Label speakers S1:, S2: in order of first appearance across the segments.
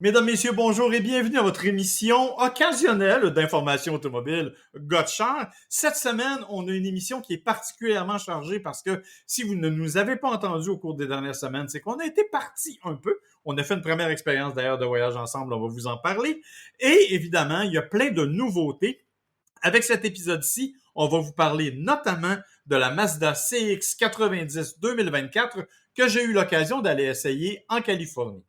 S1: Mesdames, Messieurs, bonjour et bienvenue à votre émission occasionnelle d'information automobile Gotchar. Cette semaine, on a une émission qui est particulièrement chargée parce que si vous ne nous avez pas entendus au cours des dernières semaines, c'est qu'on a été parti un peu. On a fait une première expérience d'ailleurs de voyage ensemble, on va vous en parler. Et évidemment, il y a plein de nouveautés. Avec cet épisode-ci, on va vous parler notamment de la Mazda CX-90 2024 que j'ai eu l'occasion d'aller essayer en Californie.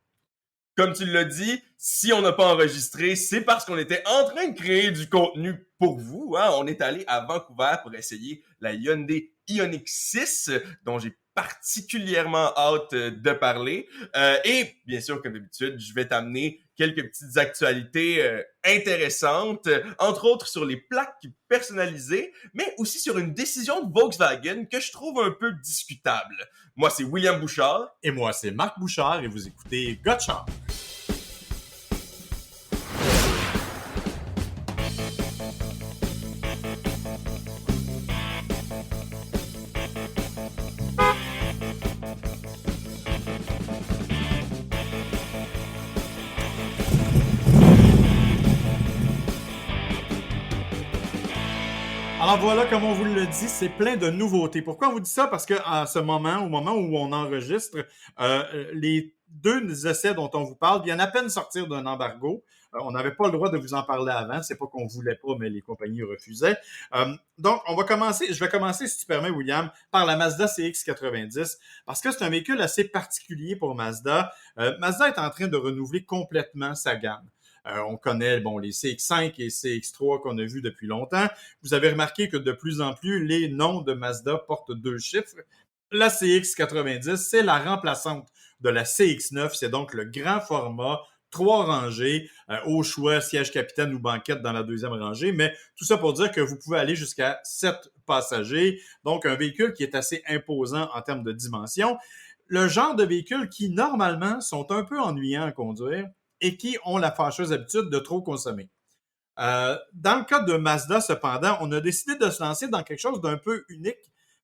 S2: Comme tu l'as dit, si on n'a pas enregistré, c'est parce qu'on était en train de créer du contenu pour vous. Hein? On est allé à Vancouver pour essayer la Hyundai Ioniq 6, dont j'ai particulièrement hâte de parler. Et bien sûr, comme d'habitude, je vais t'amener quelques petites actualités intéressantes, entre autres sur les plaques personnalisées, mais aussi sur une décision de Volkswagen que je trouve un peu discutable. Moi, c'est William Bouchard.
S1: Et moi, c'est Marc Bouchard et vous écoutez Gotchard. Alors voilà, comme on vous le dit, c'est plein de nouveautés. Pourquoi on vous dit ça? Parce qu'à ce moment, au moment où on enregistre, les deux essais dont on vous parle viennent à peine sortir d'un embargo. On n'avait pas le droit de vous en parler avant. C'est pas qu'on voulait pas, mais les compagnies refusaient. Donc, je vais commencer, si tu permets, William, par la Mazda CX-90, parce que c'est un véhicule assez particulier pour Mazda. Mazda est en train de renouveler complètement sa gamme. On connaît les CX-5 et CX-3 qu'on a vus depuis longtemps. Vous avez remarqué que de plus en plus, les noms de Mazda portent deux chiffres. La CX-90, c'est la remplaçante de la CX-9. C'est donc le grand format, trois rangées, au choix, siège capitaine ou banquette dans la deuxième rangée. Mais tout ça pour dire que vous pouvez aller jusqu'à 7 passagers. Donc, un véhicule qui est assez imposant en termes de dimension. Le genre de véhicules qui, normalement, sont un peu ennuyants à conduire et qui ont la fâcheuse habitude de trop consommer. Dans le cas de Mazda, cependant, on a décidé de se lancer dans quelque chose d'un peu unique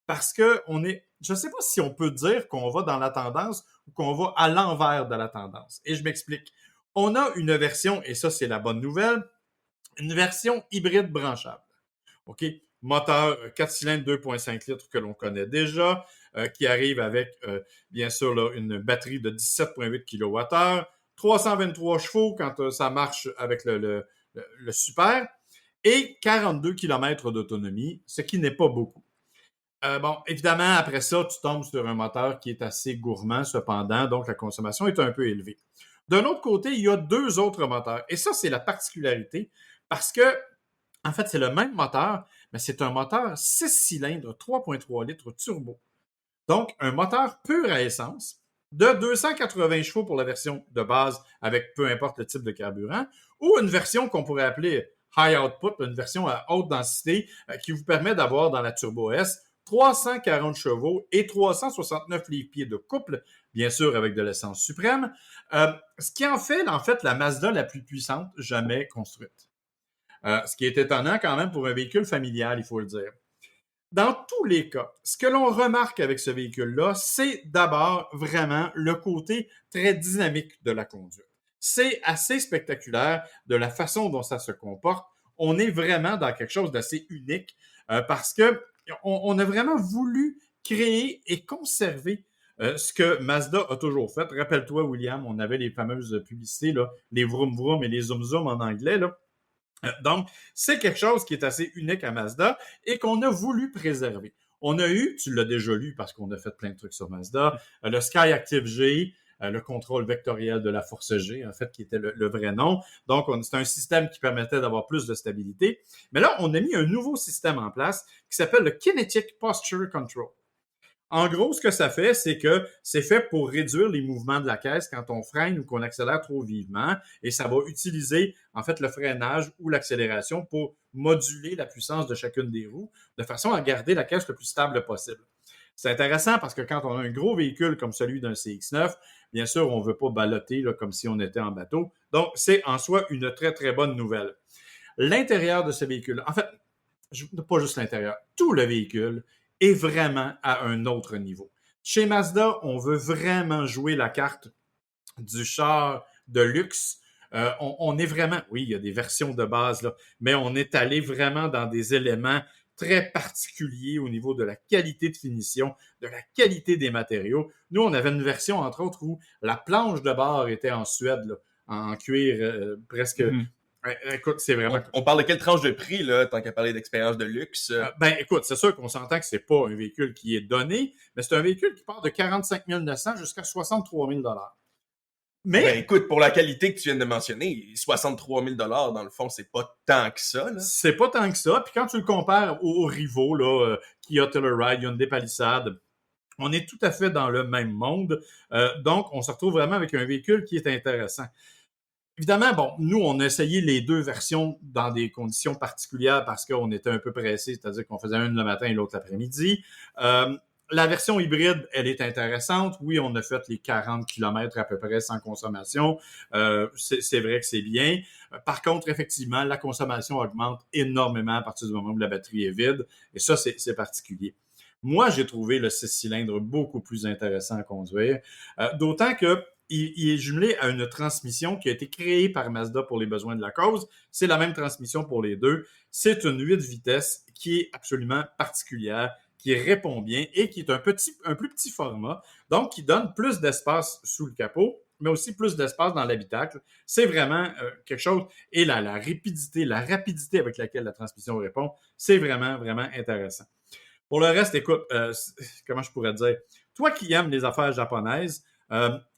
S1: parce que je ne sais pas si on peut dire qu'on va dans la tendance ou qu'on va à l'envers de la tendance. Et je m'explique. On a une version, et ça c'est la bonne nouvelle, une version hybride branchable. OK? Moteur 4 cylindres 2,5 litres que l'on connaît déjà, qui arrive avec, bien sûr, là, une batterie de 17,8 kWh, 323 chevaux quand ça marche avec le super, et 42 km d'autonomie, ce qui n'est pas beaucoup. Évidemment, après ça, tu tombes sur un moteur qui est assez gourmand, cependant, donc la consommation est un peu élevée. D'un autre côté, il y a deux autres moteurs. Et ça, c'est la particularité, parce que en fait, c'est le même moteur, mais c'est un moteur 6 cylindres 3,3 litres turbo. Donc, un moteur pur à essence de 280 chevaux pour la version de base avec peu importe le type de carburant, ou une version qu'on pourrait appeler high output, une version à haute densité qui vous permet d'avoir dans la Turbo S 340 chevaux et 369 livres-pieds de couple, bien sûr avec de l'essence suprême, ce qui en fait la Mazda la plus puissante jamais construite. Ce qui est étonnant quand même pour un véhicule familial, il faut le dire. Dans tous les cas, ce que l'on remarque avec ce véhicule-là, c'est d'abord vraiment le côté très dynamique de la conduite. C'est assez spectaculaire de la façon dont ça se comporte. On est vraiment dans quelque chose d'assez unique parce que on a vraiment voulu créer et conserver ce que Mazda a toujours fait. Rappelle-toi, William, on avait les fameuses publicités, là, les vroom vroom et les zoom zoom en anglais, là. Donc, c'est quelque chose qui est assez unique à Mazda et qu'on a voulu préserver. On a eu, tu l'as déjà lu parce qu'on a fait plein de trucs sur Mazda, le Skyactiv G, le contrôle vectoriel de la force G, en fait, qui était le vrai nom. Donc, c'est un système qui permettait d'avoir plus de stabilité. Mais là, on a mis un nouveau système en place qui s'appelle le Kinetic Posture Control. En gros, ce que ça fait, c'est que c'est fait pour réduire les mouvements de la caisse quand on freine ou qu'on accélère trop vivement et ça va utiliser en fait le freinage ou l'accélération pour moduler la puissance de chacune des roues de façon à garder la caisse le plus stable possible. C'est intéressant parce que quand on a un gros véhicule comme celui d'un CX-9, bien sûr, on ne veut pas balloter là, comme si on était en bateau. Donc, c'est en soi une très, très bonne nouvelle. L'intérieur de ce véhicule, en fait, pas juste l'intérieur, tout le véhicule est vraiment à un autre niveau. Chez Mazda, on veut vraiment jouer la carte du char de luxe. On est vraiment, oui, il y a des versions de base, là, mais on est allé vraiment dans des éléments très particuliers au niveau de la qualité de finition, de la qualité des matériaux. Nous, on avait une version, entre autres, où la planche de bar était en Suède, là, en cuir presque.
S2: Mhm.
S1: Écoute, c'est vraiment.
S2: On parle de quelle tranche de prix, là, tant qu'à parler d'expérience de luxe?
S1: Ben, écoute, c'est sûr qu'on s'entend que c'est pas un véhicule qui est donné, mais c'est un véhicule qui part de 45 900 jusqu'à 63 000
S2: Ben
S1: Mais
S2: écoute, pour la qualité que tu viens de mentionner, 63 000 dans le fond, c'est pas tant que ça, là.
S1: c'est pas tant que ça. Puis quand tu le compares aux rivaux, là, Kia Telluride, Hyundai Palisade, on est tout à fait dans le même monde. Donc, on se retrouve vraiment avec un véhicule qui est intéressant. Évidemment, bon, nous, on a essayé les deux versions dans des conditions particulières parce qu'on était un peu pressé, c'est-à-dire qu'on faisait une le matin et l'autre l'après-midi. La version hybride, elle est intéressante. Oui, on a fait les 40 km à peu près sans consommation. C'est vrai que c'est bien. Par contre, effectivement, la consommation augmente énormément à partir du moment où la batterie est vide. Et ça, c'est particulier. Moi, j'ai trouvé le 6 cylindres beaucoup plus intéressant à conduire. D'autant que il est jumelé à une transmission qui a été créée par Mazda pour les besoins de la cause. C'est la même transmission pour les deux. C'est une 8 vitesses qui est absolument particulière, qui répond bien et qui est un plus petit format, donc qui donne plus d'espace sous le capot, mais aussi plus d'espace dans l'habitacle. C'est vraiment quelque chose. Et la rapidité avec laquelle la transmission répond, c'est vraiment, vraiment intéressant. Pour le reste, écoute, comment je pourrais dire? Toi qui aimes les affaires japonaises,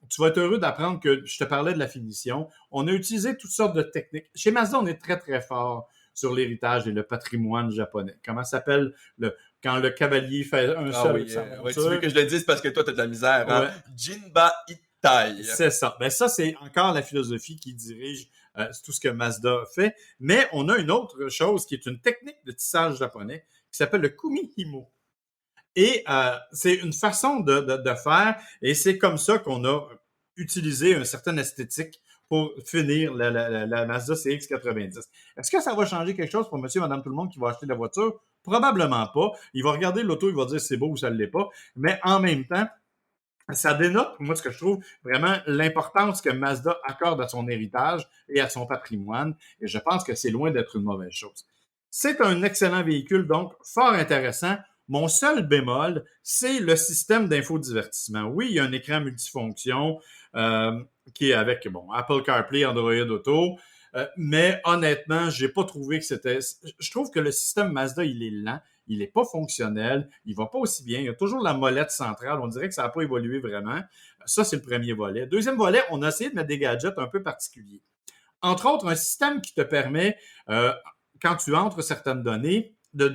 S1: tu vas être heureux d'apprendre que je te parlais de la finition. On a utilisé toutes sortes de techniques. Chez Mazda, on est très, très fort sur l'héritage et le patrimoine japonais. Comment ça s'appelle quand le cavalier fait un seul
S2: oui, ouais, tu veux que je le dise parce que toi, t'as de la misère, hein?
S1: Ouais.
S2: Jinba Itai.
S1: C'est ça. Ben ça, c'est encore la philosophie qui dirige tout ce que Mazda fait. Mais on a une autre chose qui est une technique de tissage japonais qui s'appelle le kumihimo. Et c'est une façon de faire, et c'est comme ça qu'on a utilisé une certaine esthétique pour finir la Mazda CX-90. Est-ce que ça va changer quelque chose pour monsieur et madame tout le monde qui va acheter la voiture? Probablement pas. Il va regarder l'auto, il va dire c'est beau ou ça ne l'est pas. Mais en même temps, ça dénote, moi, ce que je trouve vraiment l'importance que Mazda accorde à son héritage et à son patrimoine. Et je pense que c'est loin d'être une mauvaise chose. C'est un excellent véhicule, donc fort intéressant. Mon seul bémol, c'est le système d'infodivertissement. Oui, il y a un écran multifonction qui est avec bon Apple CarPlay, Android Auto, mais honnêtement, j'ai pas trouvé que c'était. Je trouve que le système Mazda, il est lent, il est pas fonctionnel, il va pas aussi bien. Il y a toujours la molette centrale. On dirait que ça n'a pas évolué vraiment. Ça, c'est le premier volet. Deuxième volet, on a essayé de mettre des gadgets un peu particuliers. Entre autres, un système qui te permet, quand tu entres certaines données, de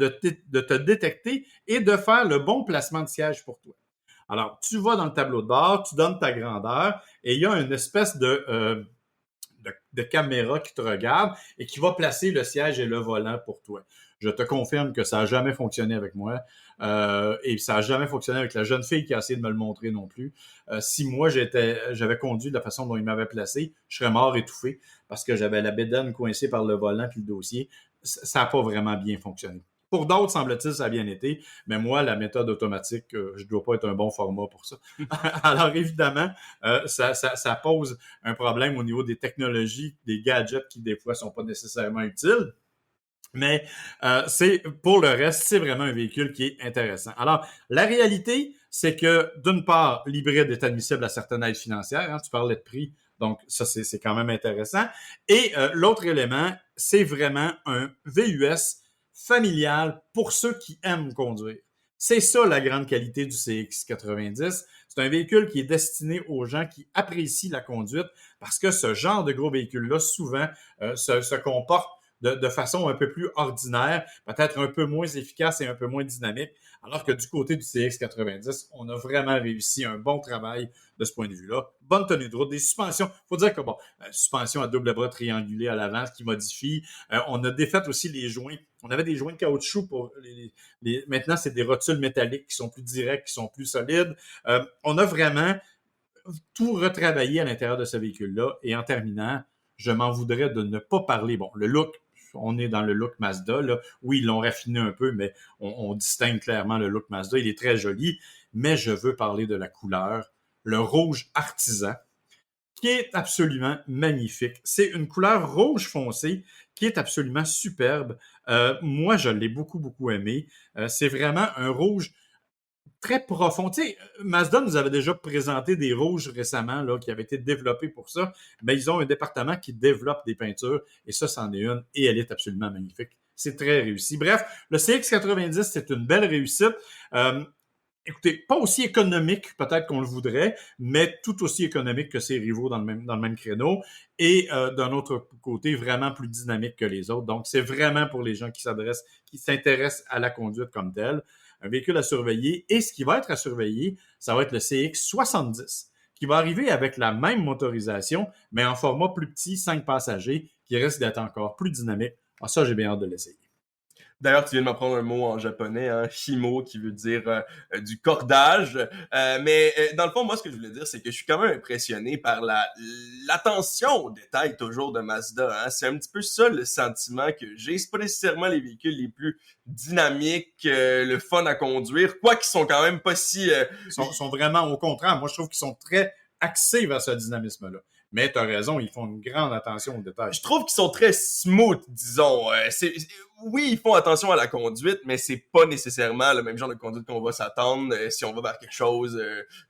S1: te détecter et de faire le bon placement de siège pour toi. Alors, tu vas dans le tableau de bord, tu donnes ta grandeur et il y a une espèce de caméra qui te regarde et qui va placer le siège et le volant pour toi. Je te confirme que ça n'a jamais fonctionné avec moi et ça n'a jamais fonctionné avec la jeune fille qui a essayé de me le montrer non plus. Si moi, j'avais conduit de la façon dont il m'avait placé, je serais mort étouffé parce que j'avais la bédaine coincée par le volant puis le dossier. Ça n'a pas vraiment bien fonctionné. Pour d'autres, semble-t-il, ça a bien été, mais moi, la méthode automatique, je ne dois pas être un bon format pour ça. Alors, évidemment, ça pose un problème au niveau des technologies, des gadgets qui, des fois, ne sont pas nécessairement utiles. Mais pour le reste, c'est vraiment un véhicule qui est intéressant. Alors, la réalité, c'est que, d'une part, l'hybride est admissible à certaines aides financières. Hein, tu parlais de prix, donc ça, c'est quand même intéressant. Et l'autre élément, c'est vraiment un VUS familial pour ceux qui aiment conduire. C'est ça la grande qualité du CX-90. C'est un véhicule qui est destiné aux gens qui apprécient la conduite parce que ce genre de gros véhicule-là, souvent, se comporte de façon un peu plus ordinaire, peut-être un peu moins efficace et un peu moins dynamique, alors que du côté du CX-90, on a vraiment réussi un bon travail de ce point de vue-là. Bonne tenue de route, des suspensions. Il faut dire que, bon, suspension à double bras triangulé à l'avant, ce qui modifie. On a défait aussi les joints. On avait des joints de caoutchouc pour maintenant, c'est des rotules métalliques qui sont plus directs, qui sont plus solides. On a vraiment tout retravaillé à l'intérieur de ce véhicule-là. Et en terminant, je m'en voudrais de ne pas parler. Bon, le look, on est dans le look Mazda. Là. Oui, ils l'ont raffiné un peu, mais on distingue clairement le look Mazda. Il est très joli, mais je veux parler de la couleur. Le rouge artisan, qui est absolument magnifique. C'est une couleur rouge foncé qui est absolument superbe. Moi, je l'ai beaucoup, beaucoup aimé. C'est vraiment un rouge très profond. Tu sais, Mazda nous avait déjà présenté des rouges récemment là, qui avaient été développés pour ça. Mais ils ont un département qui développe des peintures et ça, c'en est une et elle est absolument magnifique. C'est très réussi. Bref, le CX-90, c'est une belle réussite. Écoutez, pas aussi économique peut-être qu'on le voudrait, mais tout aussi économique que ses rivaux dans le même créneau. Et d'un autre côté, vraiment plus dynamique que les autres. Donc, c'est vraiment pour les gens qui s'intéressent à la conduite comme telle. Un véhicule à surveiller. Et ce qui va être à surveiller, ça va être le CX-70, qui va arriver avec la même motorisation, mais en format plus petit, 5 passagers, qui risque d'être encore plus dynamique. Ah, ça, j'ai bien hâte de l'essayer.
S2: D'ailleurs, tu viens de m'apprendre un mot en japonais, hein, himo, qui veut dire du cordage. Mais dans le fond, moi, ce que je voulais dire, c'est que je suis quand même impressionné par l'attention aux détails toujours de Mazda. Hein. C'est un petit peu ça le sentiment que j'ai. C'est pas nécessairement les véhicules les plus dynamiques, le fun à conduire, quoi qu'ils sont quand même pas si...
S1: Sont vraiment au contraire. Moi, je trouve qu'ils sont très axés vers ce dynamisme-là. Mais tu as raison, ils font une grande attention aux détails.
S2: Je trouve qu'ils sont très smooth, disons. Oui, ils font attention à la conduite, mais c'est pas nécessairement le même genre de conduite qu'on va s'attendre si on va vers quelque chose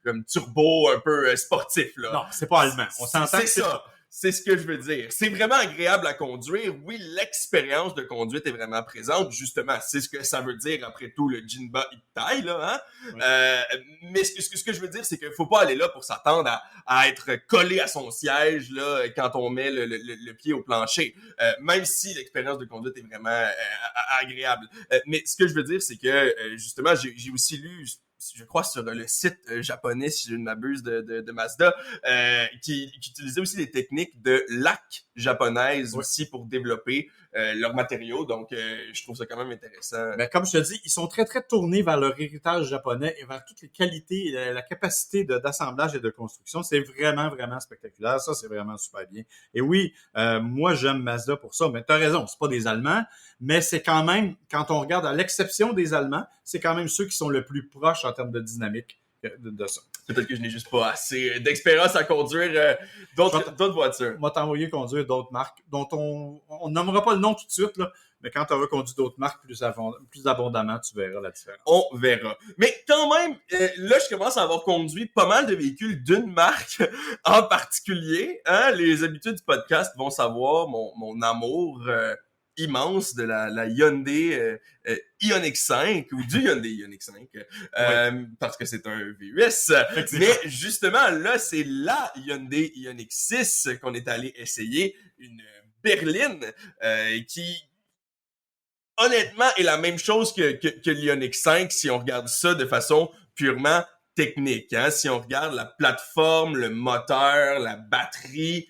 S2: comme turbo, un peu sportif. Là.
S1: Non, c'est pas allemand. On s'entend
S2: c'est
S1: que c'est
S2: ça. C'est ce que je veux dire. C'est vraiment agréable à conduire. Oui, l'expérience de conduite est vraiment présente. Justement, c'est ce que ça veut dire après tout le Jinba Ittai, là, hein? Ouais. Mais ce que je veux dire, c'est qu'il faut pas aller là pour s'attendre à être collé à son siège, là, quand on met le pied au plancher. Même si l'expérience de conduite est vraiment agréable. Mais ce que je veux dire, c'est que, justement, j'ai aussi lu, je crois, sur le site japonais, si je ne m'abuse, de Mazda, qui utilisait aussi des techniques de laque japonaise aussi pour développer leurs matériaux. Donc, je trouve ça quand même intéressant.
S1: Ben, comme je te dis, ils sont très, très tournés vers leur héritage japonais et vers toutes les qualités et la capacité d'assemblage et de construction. C'est vraiment, vraiment spectaculaire. Ça, c'est vraiment super bien. Et oui, moi, j'aime Mazda pour ça. Mais tu as raison, c'est pas des Allemands, mais c'est quand même, quand on regarde à l'exception des Allemands, c'est quand même ceux qui sont le plus proches en termes de dynamique de ça.
S2: Peut-être que je n'ai juste pas assez d'expérience à conduire d'autres voitures.
S1: On va t'envoyer conduire d'autres marques dont on nommera pas le nom tout de suite, là, mais quand tu auras conduit d'autres marques plus abondamment, tu verras la différence.
S2: On verra. Mais quand même, là, je commence à avoir conduit pas mal de véhicules d'une marque en particulier. Hein? Les habitués du podcast vont savoir mon amour immense de la Hyundai Ioniq 5 ou du Hyundai Ioniq 5 parce que c'est un VUS. Mais justement, là, c'est la Hyundai Ioniq 6 qu'on est allé essayer, une berline qui honnêtement est la même chose que l'Ioniq 5 si on regarde ça de façon purement technique. Hein? Si on regarde la plateforme, le moteur, la batterie,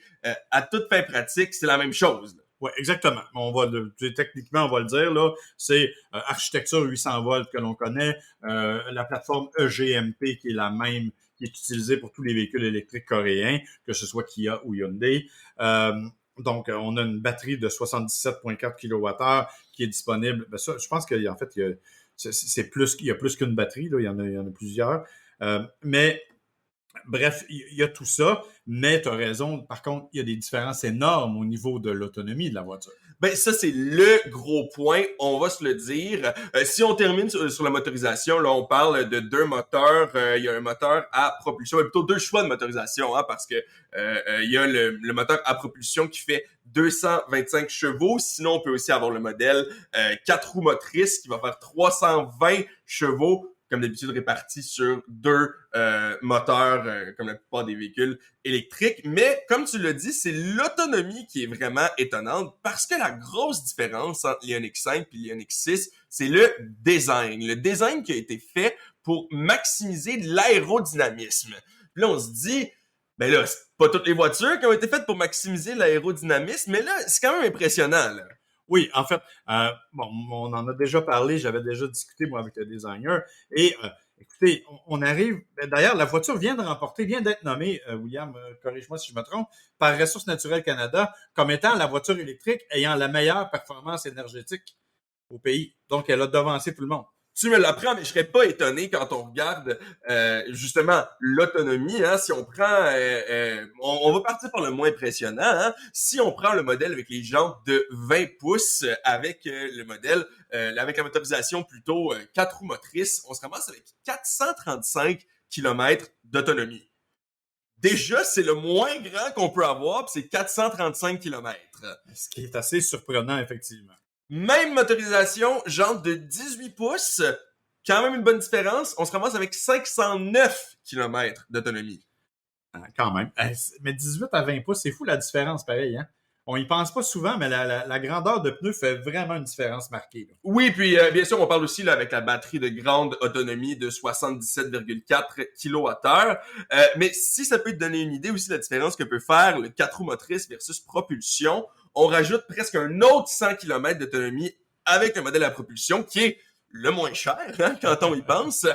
S2: à toute fin pratique, c'est la même chose.
S1: Oui, exactement. Techniquement, on va le dire, là, c'est architecture 800 volts que l'on connaît, la plateforme EGMP qui est la même, qui est utilisée pour tous les véhicules électriques coréens, que ce soit Kia ou Hyundai. Donc, on a une batterie de 77,4 kWh qui est disponible. Ben ça, je pense qu'en fait, il y a plus qu'une batterie, là, il y en a plusieurs. Mais bref, il y a tout ça, mais tu as raison. Par contre, il y a des différences énormes au niveau de l'autonomie de la voiture.
S2: Ben ça, c'est le gros point, on va se le dire. Si on termine sur la motorisation, là, on parle de deux moteurs. Il y a un moteur à propulsion, mais plutôt deux choix de motorisation, hein, parce que il y a le moteur à propulsion qui fait 225 chevaux. Sinon, on peut aussi avoir le modèle 4 roues motrices qui va faire 320 chevaux, comme d'habitude répartis sur deux moteurs, comme la plupart des véhicules électriques. Mais, comme tu l'as dit, c'est l'autonomie qui est vraiment étonnante parce que la grosse différence entre l'Ioniq 5 et l'Ioniq 6, c'est le design. Le design qui a été fait pour maximiser l'aérodynamisme. Puis là, on se dit, ben là, c'est pas toutes les voitures qui ont été faites pour maximiser l'aérodynamisme, mais là, c'est quand même impressionnant, là.
S1: Oui, en fait, on en a déjà parlé, j'avais déjà discuté, moi, avec le designer, et écoutez, on arrive, d'ailleurs, la voiture vient d'être nommée, William, corrige-moi si je me trompe, par Ressources naturelles Canada, comme étant la voiture électrique ayant la meilleure performance énergétique au pays. Donc, elle a devancé tout le monde.
S2: Tu me l'apprends, mais je serais pas étonné quand on regarde justement l'autonomie. Hein, si on prend, on va partir par le moins impressionnant. Hein, si on prend le modèle avec les jantes de 20 pouces, avec le modèle avec la motorisation plutôt 4 roues motrices, on se ramasse avec 435 km d'autonomie. Déjà, c'est le moins grand qu'on peut avoir, puis c'est 435 km.
S1: Ce qui est assez surprenant, effectivement.
S2: Même motorisation, jantes de 18 pouces, quand même une bonne différence. On se ramasse avec 509 km d'autonomie.
S1: Quand même. Mais 18 à 20 pouces, c'est fou la différence, pareil. Hein? On y pense pas souvent, mais la grandeur de pneu fait vraiment une différence marquée. Là.
S2: Oui, puis bien sûr, on parle aussi là, avec la batterie de grande autonomie de 77,4 kWh. Mais si ça peut te donner une idée aussi de la différence que peut faire le 4 roues motrices versus propulsion, on rajoute presque un autre 100 km d'autonomie avec un modèle à propulsion qui est le moins cher hein, quand on y pense.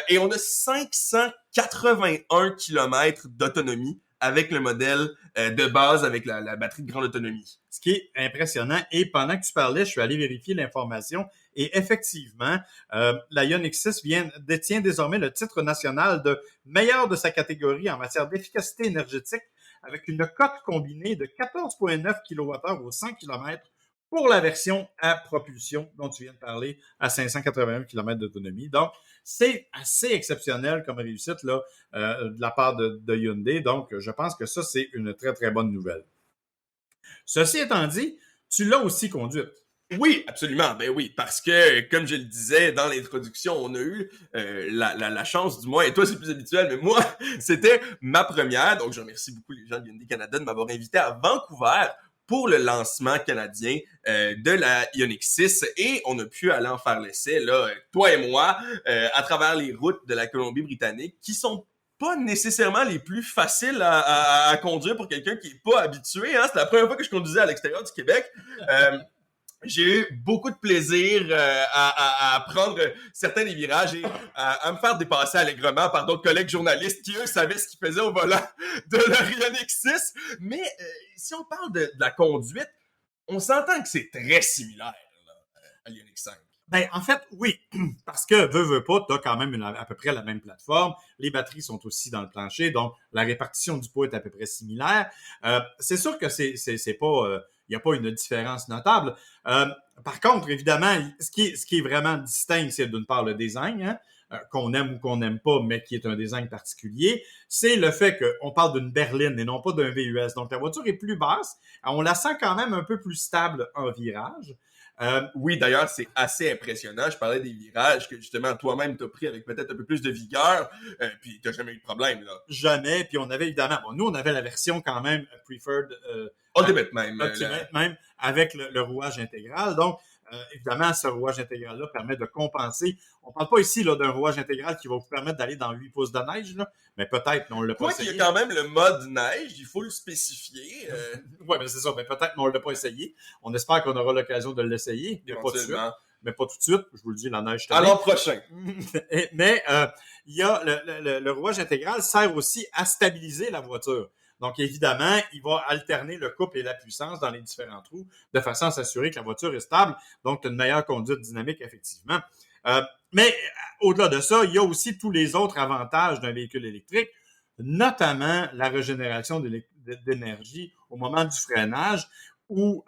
S2: Et on a 581 km d'autonomie avec le modèle de base avec la batterie de grande autonomie.
S1: Ce qui est impressionnant. Et pendant que tu parlais, je suis allé vérifier l'information. Et effectivement, la Ioniq 6 détient désormais le titre national de meilleur de sa catégorie en matière d'efficacité énergétique avec une cote combinée de 14,9 kWh au 100 km pour la version à propulsion dont tu viens de parler à 581 km d'autonomie. Donc, c'est assez exceptionnel comme réussite là, de la part de Hyundai. Donc, je pense que ça, c'est une très, très bonne nouvelle. Ceci étant dit, tu l'as aussi conduite.
S2: Oui, absolument. Ben oui, parce que, comme je le disais dans l'introduction, on a eu la chance, du moins, et toi c'est plus habituel, mais moi, c'était ma première. Donc, je remercie beaucoup les gens de Hyundai Canada de m'avoir invité à Vancouver pour le lancement canadien de la Ioniq 6 et on a pu aller en faire l'essai, là, toi et moi, à travers les routes de la Colombie-Britannique qui sont pas nécessairement les plus faciles à conduire pour quelqu'un qui est pas habitué. Hein. C'est la première fois que je conduisais à l'extérieur du Québec. J'ai eu beaucoup de plaisir à prendre certains des virages et à me faire dépasser allègrement par d'autres collègues journalistes qui, eux, savaient ce qu'ils faisaient au volant de la Ioniq 6. Mais si on parle de la conduite, on s'entend que c'est très similaire là, à l'Ioniq 5.
S1: Ben, en fait, oui, parce que, veux pas, tu as quand même à peu près la même plateforme. Les batteries sont aussi dans le plancher, donc la répartition du poids est à peu près similaire. C'est sûr que c'est pas... il n'y a pas une différence notable. Par contre, évidemment, ce qui est vraiment distinct, c'est d'une part le design, hein, qu'on aime ou qu'on n'aime pas, mais qui est un design particulier. C'est le fait qu'on parle d'une berline et non pas d'un VUS. Donc, la voiture est plus basse. On la sent quand même un peu plus stable en virage.
S2: Oui, d'ailleurs, c'est assez impressionnant. Je parlais des virages que justement toi-même t'as pris avec peut-être un peu plus de vigueur, puis t'as jamais eu de problème là.
S1: Jamais. Puis on avait évidemment, nous on avait la version quand même preferred,
S2: Ultimate même,
S1: même avec le rouage intégral. Donc évidemment, ce rouage intégral-là permet de compenser. On ne parle pas ici là, d'un rouage intégral qui va vous permettre d'aller dans 8 pouces de neige, là, mais peut-être, mais on l'a pas essayé.
S2: Il y a quand même le mode neige, il faut le spécifier.
S1: Oui, mais c'est ça, mais peut-être, mais on ne l'a pas essayé. On espère qu'on aura l'occasion de l'essayer, mais pas tout de suite. Mais pas tout de suite, je vous le dis, la neige.
S2: À l'an prochain.
S1: Mais il y a le rouage intégral sert aussi à stabiliser la voiture. Donc, évidemment, il va alterner le couple et la puissance dans les différents trous de façon à s'assurer que la voiture est stable. Donc, tu as une meilleure conduite dynamique, effectivement. Mais au-delà de ça, il y a aussi tous les autres avantages d'un véhicule électrique, notamment la régénération d'énergie au moment du freinage ou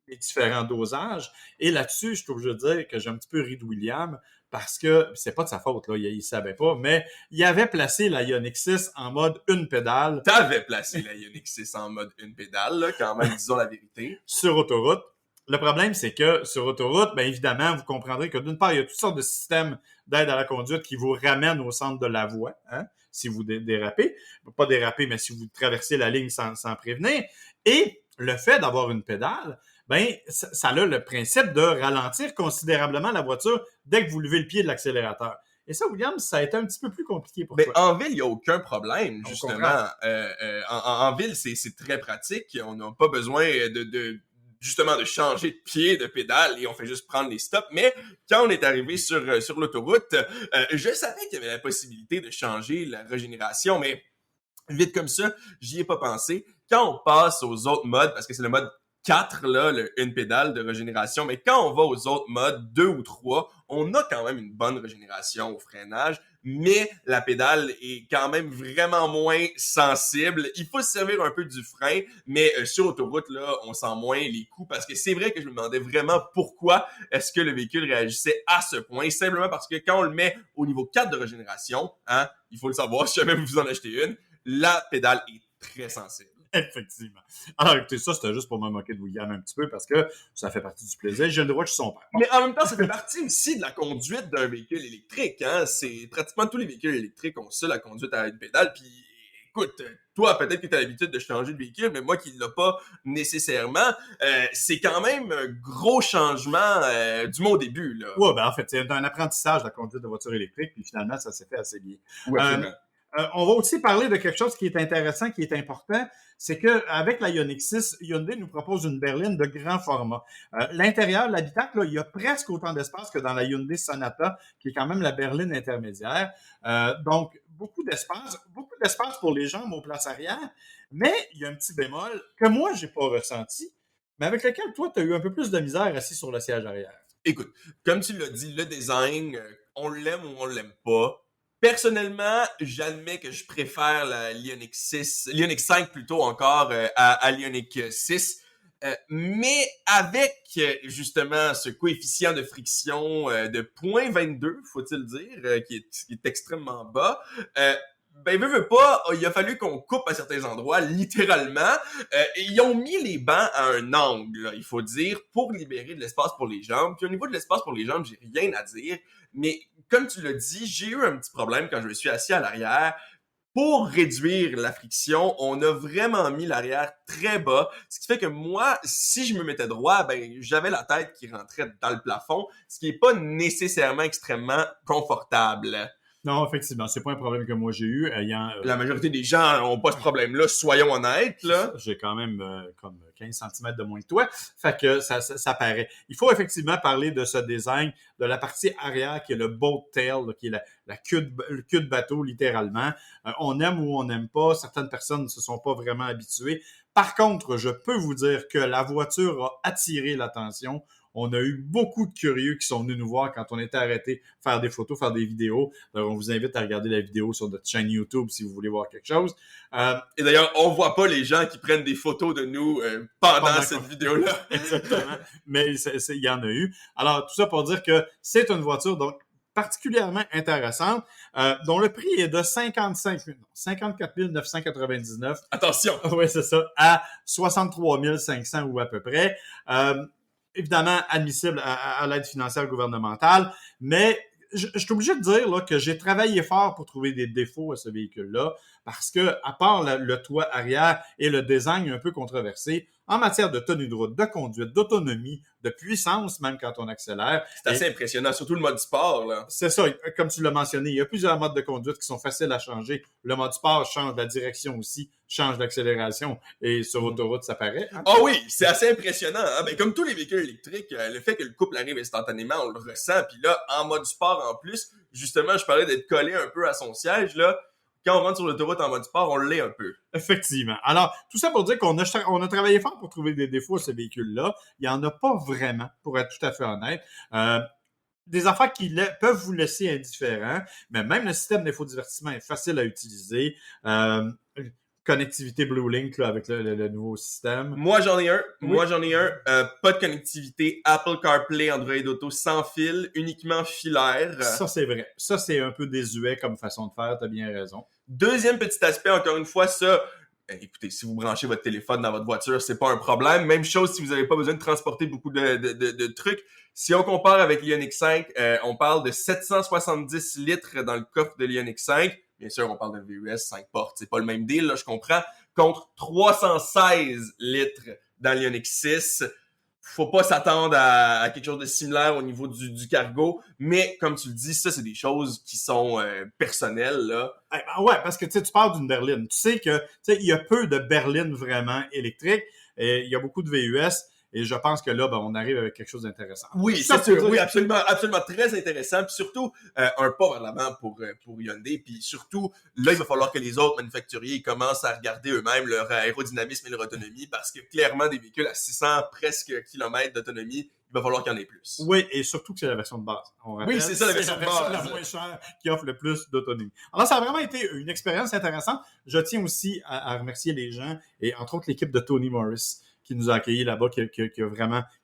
S1: les différents dosages. Et là-dessus, je suis obligé de dire que j'ai un petit peu ri de William parce que c'est pas de sa faute, là, il savait pas, mais il avait placé la Ioniq 6 en mode une pédale.
S2: T'avais placé la Ioniq 6 en mode une pédale, là, quand même, disons la vérité.
S1: Sur autoroute. Le problème, c'est que sur autoroute, bien évidemment, vous comprendrez que d'une part, il y a toutes sortes de systèmes d'aide à la conduite qui vous ramènent au centre de la voie, hein, si vous dérapez. Pas déraper, mais si vous traversez la ligne sans prévenir. Et le fait d'avoir une pédale, ben ça a le principe de ralentir considérablement la voiture dès que vous levez le pied de l'accélérateur. Et ça, William, ça a été un petit peu plus compliqué pour toi.
S2: En ville, il n'y a aucun problème, justement. En ville, c'est très pratique. On n'a pas besoin justement de changer de pied, de pédale, et on fait juste prendre les stops. Mais quand on est arrivé sur l'autoroute, je savais qu'il y avait la possibilité de changer la régénération, mais vite comme ça, j'y ai pas pensé. Quand on passe aux autres modes, parce que c'est le mode 4, là, une pédale de régénération. Mais quand on va aux autres modes, 2 ou 3, on a quand même une bonne régénération au freinage, mais la pédale est quand même vraiment moins sensible. Il faut se servir un peu du frein, mais sur autoroute, là, on sent moins les coups parce que c'est vrai que je me demandais vraiment pourquoi est-ce que le véhicule réagissait à ce point. Simplement parce que quand on le met au niveau 4 de régénération, hein, il faut le savoir, si jamais vous en achetez une, la pédale est très sensible.
S1: Effectivement. Alors, écoutez, ça, c'était juste pour me moquer de William un petit peu parce que ça fait partie du plaisir. J'ai le droit, je suis son père.
S2: Mais en même temps, ça fait partie aussi de la conduite d'un véhicule électrique. Hein? C'est pratiquement tous les véhicules électriques ont ça, la conduite à une pédale. Puis, écoute, toi, peut-être que tu as l'habitude de changer de véhicule, mais moi qui ne l'ai pas nécessairement, c'est quand même un gros changement du moins au début. Là.
S1: Ouais, ben en fait, c'est un apprentissage, la conduite de voiture électrique, puis finalement, ça s'est fait assez bien.
S2: Oui, absolument.
S1: On va aussi parler de quelque chose qui est intéressant, qui est important, c'est que avec la Ioniq 6, Hyundai nous propose une berline de grand format. L'intérieur, l'habitacle, là, il y a presque autant d'espace que dans la Hyundai Sonata, qui est quand même la berline intermédiaire. Donc, beaucoup d'espace pour les jambes aux places arrière, mais il y a un petit bémol que moi, j'ai pas ressenti, mais avec lequel toi, tu as eu un peu plus de misère assis sur le siège arrière.
S2: Écoute, comme tu l'as dit, le design, on l'aime ou on l'aime pas. Personnellement, j'admets que je préfère la l'Ioniq 6, l'Ioniq 5 plutôt encore à l'Ioniq 6. Mais avec justement ce coefficient de friction de 0.22, faut-il dire, qui est extrêmement bas, ben veut pas, il a fallu qu'on coupe à certains endroits, littéralement. Et ils ont mis les bancs à un angle, là, il faut dire, pour libérer de l'espace pour les jambes. Puis au niveau de l'espace pour les jambes, j'ai rien à dire. Mais comme tu l'as dit, j'ai eu un petit problème quand je me suis assis à l'arrière. Pour réduire la friction, on a vraiment mis l'arrière très bas, ce qui fait que moi, si je me mettais droit, ben j'avais la tête qui rentrait dans le plafond, ce qui est pas nécessairement extrêmement confortable.
S1: Non, effectivement, c'est pas un problème que moi j'ai eu.
S2: La majorité des gens n'ont pas ce problème-là, soyons honnêtes, là.
S1: J'ai quand même comme 15 cm de moins que toi, fait que ça paraît. Il faut effectivement parler de ce design, de la partie arrière qui est le boat tail, là, qui est la queue de bateau, littéralement. On aime ou on n'aime pas. Certaines personnes ne se sont pas vraiment habituées. Par contre, je peux vous dire que la voiture a attiré l'attention. On a eu beaucoup de curieux qui sont venus nous voir quand on était arrêtés faire des photos, faire des vidéos. Alors, on vous invite à regarder la vidéo sur notre chaîne YouTube si vous voulez voir quelque chose.
S2: Et d'ailleurs, on voit pas les gens qui prennent des photos de nous pendant cette vidéo-là.
S1: Exactement. Mais il y en a eu. Alors, tout ça pour dire que c'est une voiture donc particulièrement intéressante, dont le prix est de 54 999.
S2: Attention!
S1: Oui, c'est ça, à 63 500 ou à peu près. Évidemment, admissible à l'aide financière gouvernementale, mais je suis obligé de dire là, que j'ai travaillé fort pour trouver des défauts à ce véhicule-là, parce que, à part le toit arrière et le design un peu controversé, en matière de tenue de route, de conduite, d'autonomie, de puissance, même quand on accélère.
S2: C'est assez impressionnant, surtout le mode sport, là.
S1: C'est ça, comme tu l'as mentionné, il y a plusieurs modes de conduite qui sont faciles à changer. Le mode sport change la direction aussi, change l'accélération, et sur autoroute, ça paraît.
S2: Ah oh oui, c'est assez impressionnant. Hein? Ben, comme tous les véhicules électriques, le fait que le couple arrive instantanément, on le ressent. Puis là, en mode sport en plus, justement, je parlais d'être collé un peu à son siège, là. Quand on rentre sur l'autoroute en mode sport, on l'est un peu.
S1: Effectivement. Alors, tout ça pour dire qu'on a travaillé fort pour trouver des défauts à ce véhicule-là. Il n'y en a pas vraiment, pour être tout à fait honnête. Des affaires qui peuvent vous laisser indifférent, mais même le système d'infodivertissement est facile à utiliser. Connectivité Blue Link là, avec le nouveau système.
S2: Moi, j'en ai un.
S1: Oui.
S2: Moi, j'en ai un. Pas de connectivité. Apple CarPlay, Android Auto sans fil, uniquement filaire.
S1: Ça, c'est vrai. Ça, c'est un peu désuet comme façon de faire. T'as bien raison.
S2: Deuxième petit aspect, encore une fois, ça... écoutez, si vous branchez votre téléphone dans votre voiture, c'est pas un problème. Même chose si vous n'avez pas besoin de transporter beaucoup de trucs. Si on compare avec l'Ioniq 5, on parle de 770 litres dans le coffre de l'Ioniq 5. Bien sûr, on parle d'un VUS 5 portes. C'est pas le même deal, là, je comprends. Contre 316 litres dans l'Ioniq 6. Faut pas s'attendre à quelque chose de similaire au niveau du cargo. Mais, comme tu le dis, ça, c'est des choses qui sont personnelles, là.
S1: Ouais, parce que tu parles d'une berline. Tu sais que il y a peu de berlines vraiment électriques. Il y a beaucoup de VUS. Et je pense que là, ben, on arrive avec quelque chose d'intéressant.
S2: Oui, c'est sûr. Oui, absolument, absolument très intéressant. Puis surtout, un pas vers l'avant pour Hyundai. Puis surtout, là, il va falloir que les autres manufacturiers commencent à regarder eux-mêmes leur aérodynamisme et leur autonomie parce que clairement, des véhicules à 600 presque kilomètres d'autonomie, il va falloir qu'il y en ait plus.
S1: Oui, et surtout que c'est la version de base. On rappelle,
S2: Oui, c'est ça, la version de base.
S1: la moins chère qui offre le plus d'autonomie. Alors, ça a vraiment été une expérience intéressante. Je tiens aussi à remercier les gens et entre autres l'équipe de Tony Morris qui nous a accueillis là-bas, qui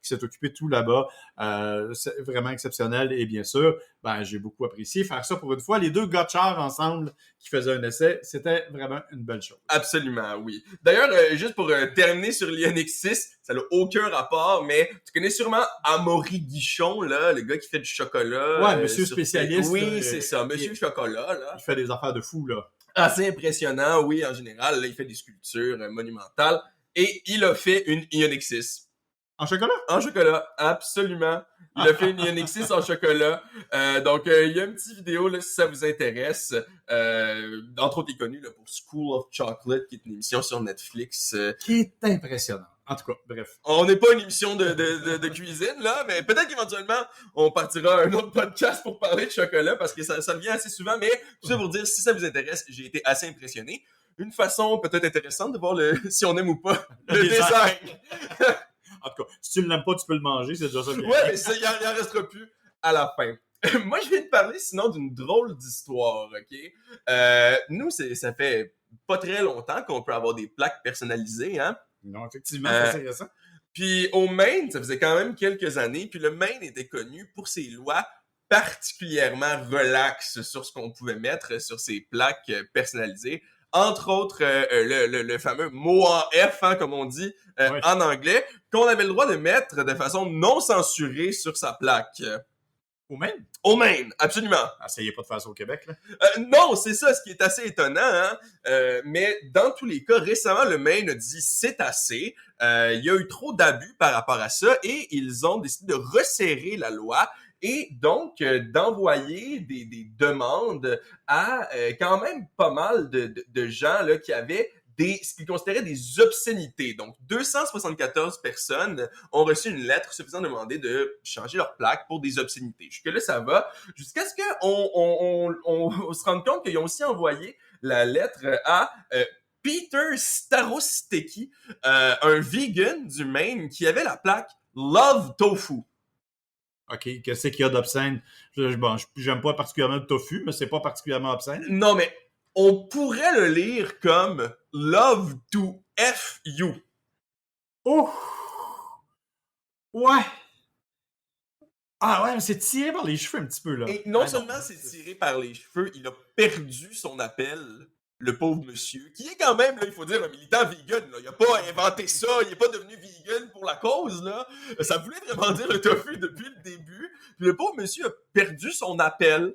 S1: s'est occupé de tout là-bas. C'est vraiment exceptionnel. Et bien sûr, ben, j'ai beaucoup apprécié faire ça pour une fois. Les deux gotchards ensemble qui faisaient un essai, c'était vraiment une belle chose.
S2: Absolument, oui. D'ailleurs, juste pour terminer sur l'Ioniq 6, ça n'a aucun rapport, mais tu connais sûrement Amaury Guichon, là, le gars qui fait du chocolat.
S1: Ouais, monsieur spécialiste.
S2: Oui, c'est ça, monsieur chocolat, là.
S1: Il fait des affaires de fou, là.
S2: Assez impressionnant, oui, en général. Là, il fait des sculptures monumentales. Et il a fait une Ioniq 6.
S1: En chocolat?
S2: En chocolat, absolument. Il a fait une Ioniq 6 en chocolat. Donc, il y a une petite vidéo, là, si ça vous intéresse. Entre autres, il est connu là, pour School of Chocolate, qui est une émission sur Netflix.
S1: Qui est impressionnant. En tout cas, bref.
S2: On n'est pas une émission de cuisine, là, mais peut-être qu'éventuellement, on partira un autre podcast pour parler de chocolat, parce que ça revient assez souvent. Mais tout ça pour dire, si ça vous intéresse, j'ai été assez impressionné. Une façon peut-être intéressante de voir si on aime ou pas le design.
S1: En tout cas, si tu ne l'aimes pas, tu peux le manger, c'est déjà ça.
S2: Ouais, mais ça, il en restera plus à la fin. Moi, je viens de parler sinon d'une drôle d'histoire, OK? Nous, ça fait pas très longtemps qu'on peut avoir des plaques personnalisées, hein?
S1: Non, effectivement, c'est récent.
S2: Puis au Maine, ça faisait quand même quelques années, puis le Maine était connu pour ses lois particulièrement relaxes sur ce qu'on pouvait mettre sur ses plaques personnalisées. Entre autres, le fameux mot en F, hein, comme on dit en anglais, qu'on avait le droit de mettre de façon non censurée sur sa plaque.
S1: Au Maine?
S2: Au Maine, absolument.
S1: Essayez pas de faire ça au Québec, là.
S2: Non, c'est ça, ce qui est assez étonnant, hein. Mais dans tous les cas, récemment, le Maine a dit c'est assez. Il y a eu trop d'abus par rapport à ça et ils ont décidé de resserrer la loi et donc d'envoyer des demandes à quand même pas mal de gens là, qui avaient ce qu'ils considéraient des obscénités. Donc, 274 personnes ont reçu une lettre suffisant de demander de changer leur plaque pour des obscénités. Jusque-là, ça va. Jusqu'à ce qu'on se rende compte qu'ils ont aussi envoyé la lettre à Peter Starostecki, un vegan du Maine qui avait la plaque Love Tofu.
S1: OK, qu'est-ce qu'il y a d'obscène? J'aime pas particulièrement le tofu, mais c'est pas particulièrement obscène.
S2: Non, mais on pourrait le lire comme Love to F you.
S1: Oh! Ouais! Ah ouais, mais c'est tiré par les cheveux un petit peu, là.
S2: Et non seulement c'est tiré par les cheveux, il a perdu son appel, le pauvre monsieur, qui est quand même, là, il faut dire, un militant vegan. Là. Il a pas inventé ça, il est pas devenu vegan pour la cause. Là. Ça voulait vraiment dire le tofu depuis le début. Puis le pauvre monsieur a perdu son appel.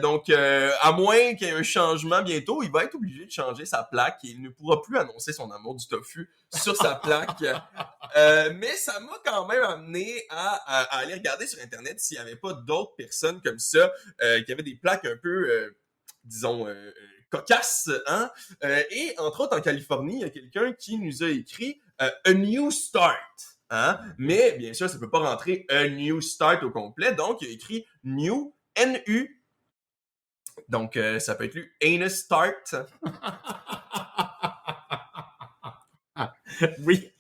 S2: Donc, à moins qu'il y ait un changement bientôt, il va être obligé de changer sa plaque et il ne pourra plus annoncer son amour du tofu sur sa plaque. Mais ça m'a quand même amené à aller regarder sur Internet s'il n'y avait pas d'autres personnes comme ça qui avaient des plaques un peu, disons, cocasses. Hein? Et entre autres, en Californie, il y a quelqu'un qui nous a écrit « A New Start ». Hein? Mais bien sûr, ça ne peut pas rentrer « A New Start » au complet. Donc, il a écrit « New ». N-U. Donc, ça peut être lu Anus Start.
S1: Oui.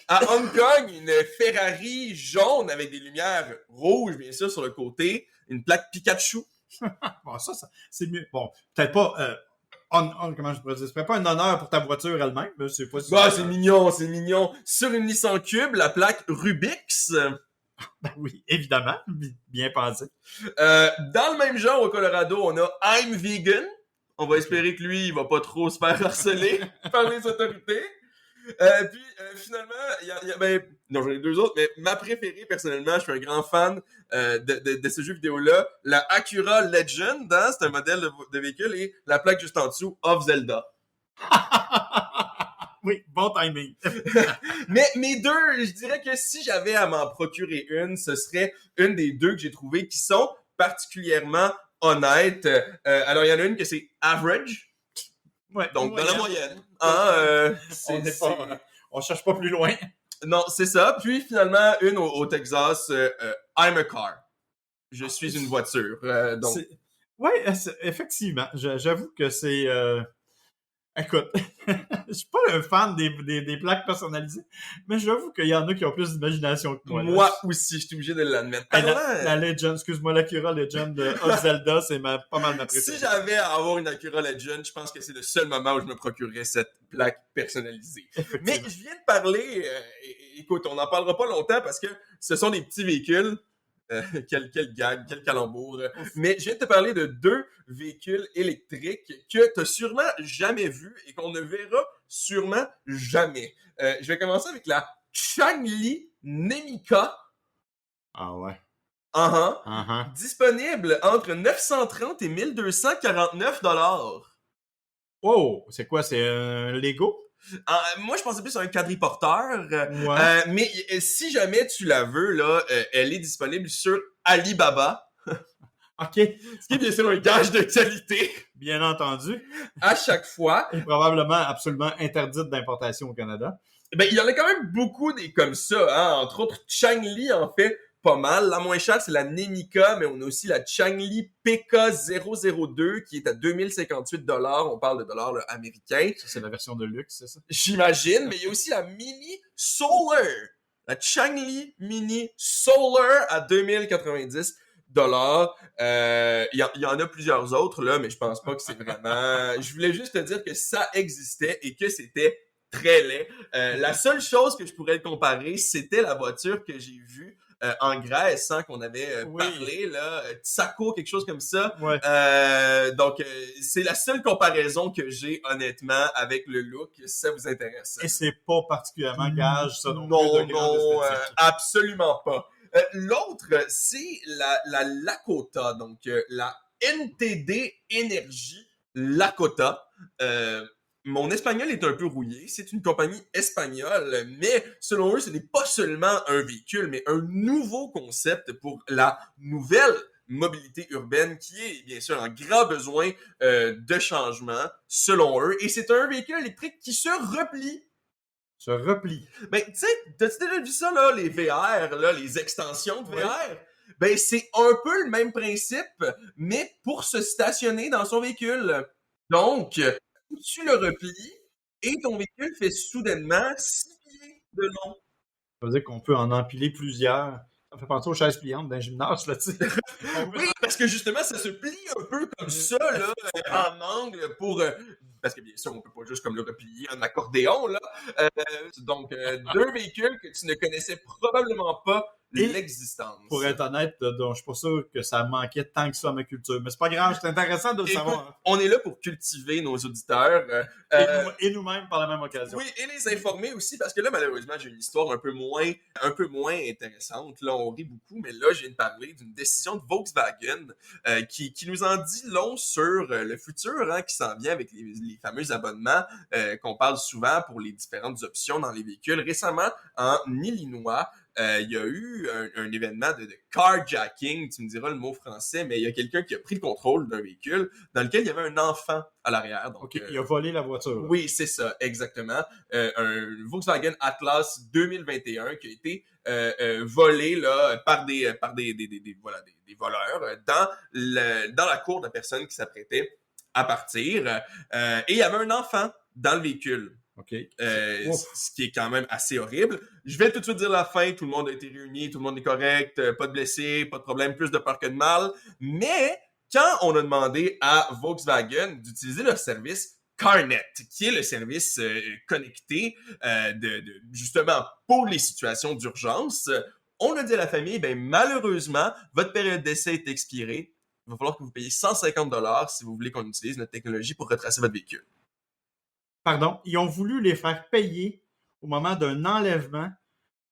S2: À Hong Kong, une Ferrari jaune avec des lumières rouges, bien sûr, sur le côté. Une plaque Pikachu.
S1: Bon, ça, c'est mieux. Bon, peut-être pas... comment je pourrais dire? C'est pas un honneur pour ta voiture elle-même, mais c'est pas...
S2: Bah, c'est mignon, c'est mignon. Sur une Nissan Cube, la plaque Rubix.
S1: Ben oui, évidemment, bien pensé.
S2: Dans le même genre, au Colorado, on a I'm Vegan. On va espérer que lui, il va pas trop se faire harceler par les autorités. Puis, finalement, ben, non, j'en ai deux autres, mais ma préférée, personnellement, je suis un grand fan de ce jeu vidéo-là. La Acura Legend, hein, c'est un modèle de véhicule, et la plaque juste en dessous, of Zelda.
S1: Oui, bon timing.
S2: Mais mes deux, je dirais que si j'avais à m'en procurer une, ce serait une des deux que j'ai trouvées qui sont particulièrement honnêtes. Alors, il y en a une que c'est average.
S1: Ouais,
S2: donc, dans la moyenne.
S1: On cherche pas plus loin.
S2: Non, c'est ça. Puis finalement, une au Texas, I'm a car. Je suis une voiture. Donc,
S1: Oui, effectivement. J'avoue que c'est... Écoute, je suis pas un fan des plaques personnalisées, mais j'avoue qu'il y en a qui ont plus d'imagination que moi.
S2: moi aussi, je suis obligé de l'admettre.
S1: Hey, la Legend, excuse-moi, l'Acura Legend of Zelda, c'est pas mal ma
S2: Si
S1: préférée.
S2: j'avais à avoir une Acura Legend, je pense que c'est le seul moment où je me procurerais cette plaque personnalisée. Mais je viens de parler, écoute, on n'en parlera pas longtemps parce que ce sont des petits véhicules. Quel gag, quel calembour. Mais je viens de te parler de 2 véhicules électriques que tu n'as sûrement jamais vus et qu'on ne verra sûrement jamais. Je vais commencer avec la Changli Nemika.
S1: Ah ouais.
S2: Disponible entre 930 et 1249 $.
S1: Oh, c'est quoi? C'est un Lego?
S2: Moi, je pensais plus à un quadriporteur.
S1: Ouais.
S2: Mais si jamais tu la veux, là, elle est disponible sur Alibaba.
S1: OK.
S2: Ce qui est bien sûr un gage de qualité.
S1: Bien entendu.
S2: À chaque fois.
S1: Et probablement absolument interdite d'importation au Canada.
S2: Ben, il y en a quand même beaucoup des comme ça, hein. Entre autres, Changli en fait pas mal. La moins chère, c'est la Nemika, mais on a aussi la Changli PK002 qui est à 2058 $. On parle de dollars là, américains.
S1: Ça, c'est la version de luxe, c'est ça?
S2: J'imagine, mais il y a aussi la Mini Solar. La Changli Mini Solar à 2090 $. Il y en a plusieurs autres, là, mais je pense pas que c'est vraiment... Je voulais juste te dire que ça existait et que c'était très laid. La seule chose que je pourrais le comparer, c'était la voiture que j'ai vue en Grèce, hein, qu'on avait parlé, là, Tsaco, quelque chose comme ça.
S1: Ouais.
S2: Donc, c'est la seule comparaison que j'ai, honnêtement, avec le look, si ça vous intéresse.
S1: Et c'est pas particulièrement gage, ça,
S2: non,
S1: non,
S2: absolument pas. L'autre, c'est la Lakota, donc la NTD Energy Lakota. Mon espagnol est un peu rouillé. C'est une compagnie espagnole, mais selon eux, ce n'est pas seulement un véhicule, mais un nouveau concept pour la nouvelle mobilité urbaine qui est bien sûr en grand besoin de changement, selon eux. Et c'est un véhicule électrique qui se replie.
S1: Se replie.
S2: Ben, tu sais, t'as-tu déjà vu ça, là, les VR, là, les extensions de VR? Ben, c'est un peu le même principe, mais pour se stationner dans son véhicule. Donc, tu le replies et ton véhicule fait soudainement 6 pieds de long.
S1: Ça veut dire qu'on peut en empiler plusieurs. Ça fait penser aux chaises pliantes d'un gymnase, là, tu sais.
S2: Oui, parce que justement, ça se plie un peu comme ça, là, en angle pour... parce que bien sûr, on peut pas juste comme le replier en accordéon, là. Donc, 2 véhicules que tu ne connaissais probablement pas l'existence.
S1: Pour être honnête, je suis pas sûr que ça manquait tant que ça à ma culture. Mais c'est pas grave, c'est intéressant de le savoir.
S2: On est là pour cultiver nos auditeurs.
S1: Et nous-mêmes par la même occasion.
S2: Oui, et les informer aussi, parce que là, malheureusement, j'ai une histoire un peu moins intéressante. Là, on rit beaucoup, mais là, je viens de parler d'une décision de Volkswagen qui nous en dit long sur le futur, hein, qui s'en vient avec les fameux abonnements qu'on parle souvent pour les différentes options dans les véhicules. Récemment, en Illinois, il y a eu un événement de carjacking, tu me diras le mot français, mais il y a quelqu'un qui a pris le contrôle d'un véhicule dans lequel il y avait un enfant à l'arrière. Donc,
S1: il a volé la voiture.
S2: Oui, c'est ça, exactement. Un Volkswagen Atlas 2021 qui a été volé là, par des voleurs dans la cour de la personne qui s'apprêtait à partir. Et il y avait un enfant dans le véhicule.
S1: Okay.
S2: Ce qui est quand même assez horrible. Je vais tout de suite dire la fin. Tout le monde a été réuni, tout le monde est correct, pas de blessés, pas de problème, plus de peur que de mal. Mais quand on a demandé à Volkswagen d'utiliser leur service CarNet, qui est le service connecté justement pour les situations d'urgence, on a dit à la famille, ben malheureusement, votre période d'essai est expirée. Il va falloir que vous payiez 150 $ si vous voulez qu'on utilise notre technologie pour retracer votre véhicule.
S1: Pardon, ils ont voulu les faire payer au moment d'un enlèvement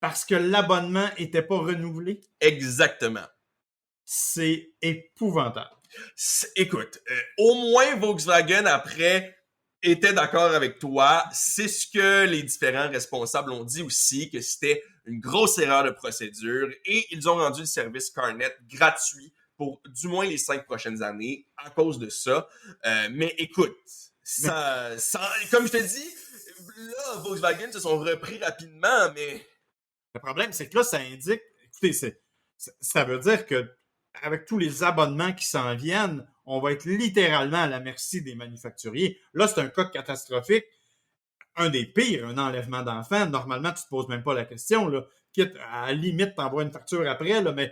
S1: parce que l'abonnement n'était pas renouvelé.
S2: Exactement.
S1: C'est épouvantable.
S2: Écoute, au moins Volkswagen, après, était d'accord avec toi. C'est ce que les différents responsables ont dit aussi, que c'était une grosse erreur de procédure et ils ont rendu le service CarNet gratuit pour du moins les 5 prochaines années à cause de ça. Mais écoute, comme je te dis, là, Volkswagen se sont repris rapidement, mais
S1: Le problème, c'est que là, ça indique, écoutez, ça veut dire que avec tous les abonnements qui s'en viennent, on va être littéralement à la merci des manufacturiers. Là, c'est un cas catastrophique, un des pires, un enlèvement d'enfants. Normalement, tu te poses même pas la question, là. Quitte, à la limite, t'envoies une facture après, là, mais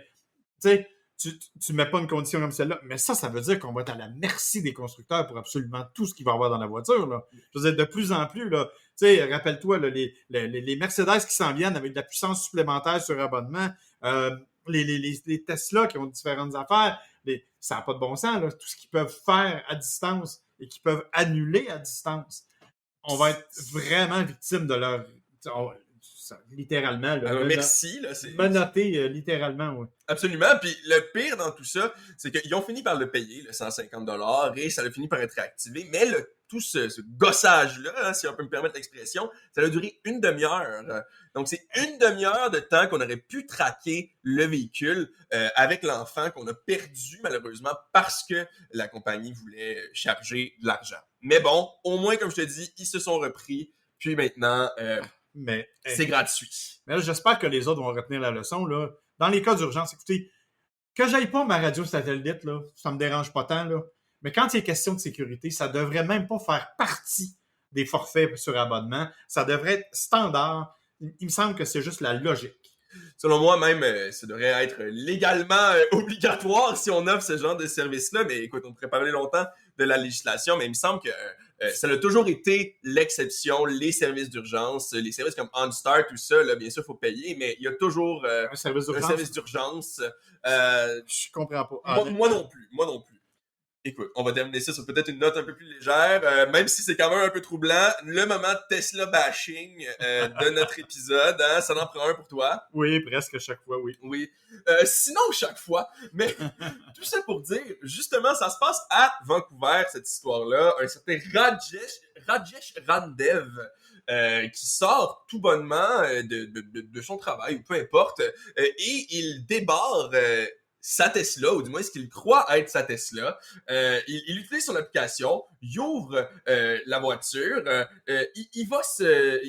S1: tu sais, tu mets pas une condition comme celle-là. Mais ça veut dire qu'on va être à la merci des constructeurs pour absolument tout ce qu'il va y avoir dans la voiture, là. Je veux dire, de plus en plus, là, tu sais, rappelle-toi, là, les Mercedes qui s'en viennent avec de la puissance supplémentaire sur abonnement, les Tesla qui ont différentes affaires, ça n'a pas de bon sens, là. Tout ce qu'ils peuvent faire à distance et qu'ils peuvent annuler à distance, on va être vraiment victime de leur... littéralement. Là,
S2: alors, merci. Là,
S1: menotté, littéralement, oui.
S2: Absolument. Puis le pire dans tout ça, c'est qu'ils ont fini par le payer, le 150$, et ça a fini par être réactivé. Mais tout ce gossage-là, hein, si on peut me permettre l'expression, ça a duré une demi-heure. Donc, c'est une demi-heure de temps qu'on aurait pu traquer le véhicule avec l'enfant qu'on a perdu, malheureusement, parce que la compagnie voulait charger de l'argent. Mais bon, au moins, comme je te dis, ils se sont repris. Puis maintenant, c'est gratuit.
S1: Mais là, j'espère que les autres vont retenir la leçon, là. Dans les cas d'urgence, écoutez, que j'aille pas ma radio satellite, là, ça me dérange pas tant, là. Mais quand il est question de sécurité, ça devrait même pas faire partie des forfaits sur abonnement. Ça devrait être standard. Il me semble que c'est juste la logique.
S2: Selon moi, même, ça devrait être légalement obligatoire si on offre ce genre de service-là. Mais écoute, on pourrait parler longtemps de la législation, mais il me semble que ça a toujours été l'exception, les services d'urgence, les services comme OnStar, tout ça, là, bien sûr, il faut payer, mais il y a toujours un service d'urgence.
S1: Je comprends pas.
S2: Moi non plus. Écoute, on va terminer ça sur peut-être une note un peu plus légère, même si c'est quand même un peu troublant. Le moment Tesla bashing de notre épisode, hein, ça en prend un pour toi.
S1: Oui, presque chaque fois, oui.
S2: Oui. Sinon, chaque fois. Mais tout ça pour dire, justement, ça se passe à Vancouver, cette histoire-là. Un certain Rajesh Randev qui sort tout bonnement de son travail, ou peu importe, et il débarre... sa Tesla, ou du moins ce qu'il croit être sa Tesla. Il utilise son application, il ouvre la voiture, il va se...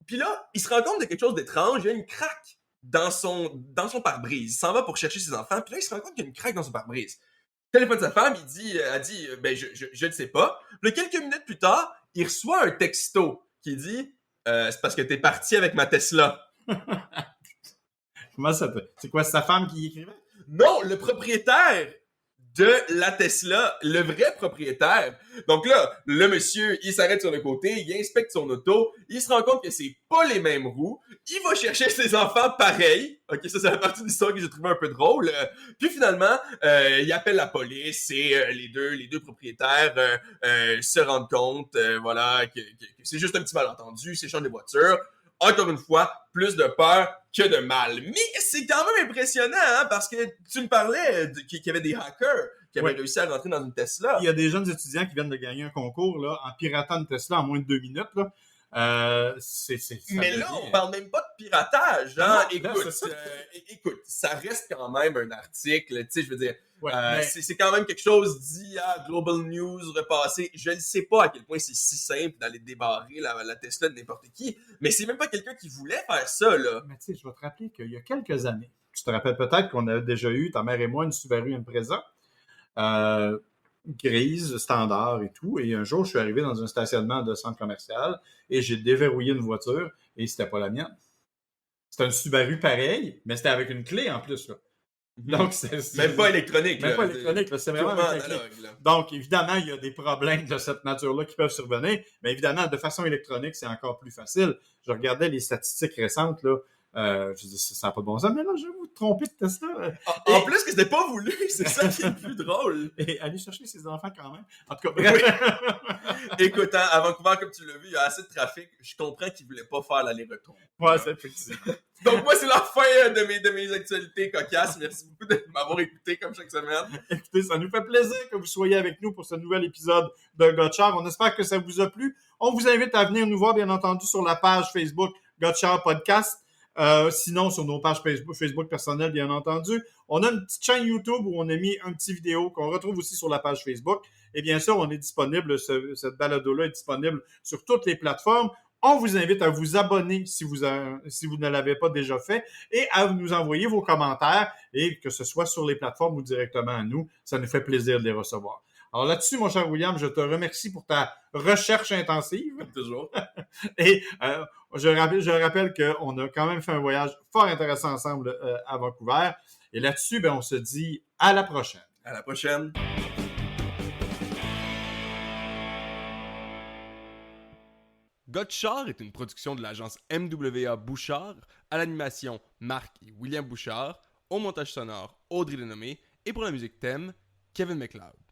S2: Puis là, il se rend compte de quelque chose d'étrange, il y a une craque dans son pare-brise. Il s'en va pour chercher ses enfants, puis là, il se rend compte qu'il y a une craque dans son pare-brise. Téléphone de sa femme, elle dit, ben, je ne sais pas. Puis là, quelques minutes plus tard, il reçoit un texto qui dit, c'est parce que t'es parti avec ma Tesla.
S1: Comment ça peut... C'est quoi, c'est sa femme qui y écrivait?
S2: Non, le propriétaire de la Tesla, le vrai propriétaire. Donc là, le monsieur, il s'arrête sur le côté, il inspecte son auto, il se rend compte que c'est pas les mêmes roues, il va chercher ses enfants pareil. Ok, ça c'est la partie de l'histoire que j'ai trouvé un peu drôle. Puis finalement, il appelle la police et les deux propriétaires se rendent compte, voilà, que c'est juste un petit malentendu, s'échangent des voitures. Encore une fois, plus de peur que de mal. Mais c'est quand même impressionnant, hein, parce que tu me parlais qu'il y avait des hackers qui avaient réussi à rentrer dans une Tesla.
S1: Il y a des jeunes étudiants qui viennent de gagner un concours là, en piratant une Tesla en moins de 2 minutes. Là.
S2: Mais là, on parle même pas de piratage. Hein? Écoute, ça reste quand même un article. Tu sais, je veux dire, c'est quand même quelque chose dit à Global News repassé. Je ne sais pas à quel point c'est si simple d'aller débarrer la Tesla de n'importe qui, mais c'est même pas quelqu'un qui voulait faire ça, là.
S1: Mais tu sais, je vais te rappeler qu'il y a quelques années, tu te rappelles peut-être qu'on avait déjà eu, ta mère et moi, une Subaru Impreza. Grise, standard et tout. Et un jour, je suis arrivé dans un stationnement de centre commercial et j'ai déverrouillé une voiture et c'était pas la mienne. C'était une Subaru pareil, mais c'était avec une clé en plus. Là. Donc,
S2: même pas électronique.
S1: Même pas électronique, c'est vraiment
S2: analogue.
S1: Donc, évidemment, il y a des problèmes de cette nature-là qui peuvent survenir, mais évidemment, de façon électronique, c'est encore plus facile. Je regardais les statistiques récentes, là. Je dis, ça n'a pas de bon sens, mais là, je vais vous tromper de Tesla.
S2: En plus que c'était pas voulu, c'est ça qui est le plus drôle.
S1: Et aller chercher ses enfants quand même. En tout cas, bref.
S2: Écoute, hein, à Vancouver, comme tu l'as vu, il y a assez de trafic. Je comprends qu'ils voulaient pas faire l'aller-retour.
S1: Ouais, c'est effectivement.
S2: Donc, moi, c'est la fin de mes actualités cocasses. Merci beaucoup de m'avoir écouté comme chaque semaine.
S1: Écoutez, ça nous fait plaisir que vous soyez avec nous pour ce nouvel épisode de Gotchard. On espère que ça vous a plu. On vous invite à venir nous voir, bien entendu, sur la page Facebook Gotchard Podcast. Sinon, sur nos pages Facebook personnelles, bien entendu. On a une petite chaîne YouTube où on a mis un petit vidéo qu'on retrouve aussi sur la page Facebook. Et bien sûr, on est disponible, cette balado-là est disponible sur toutes les plateformes. On vous invite à vous abonner si vous ne l'avez pas déjà fait et à nous envoyer vos commentaires et que ce soit sur les plateformes ou directement à nous. Ça nous fait plaisir de les recevoir. Alors là-dessus, mon cher William, je te remercie pour ta recherche intensive.
S2: Toujours.
S1: Et je rappelle qu'on a quand même fait un voyage fort intéressant ensemble à Vancouver. Et là-dessus, on se dit à la prochaine.
S2: À la prochaine. Gotchard est une production de l'agence MWA Bouchard, à l'animation Marc et William Bouchard, au montage sonore Audrey Denomé et pour la musique thème Kevin MacLeod.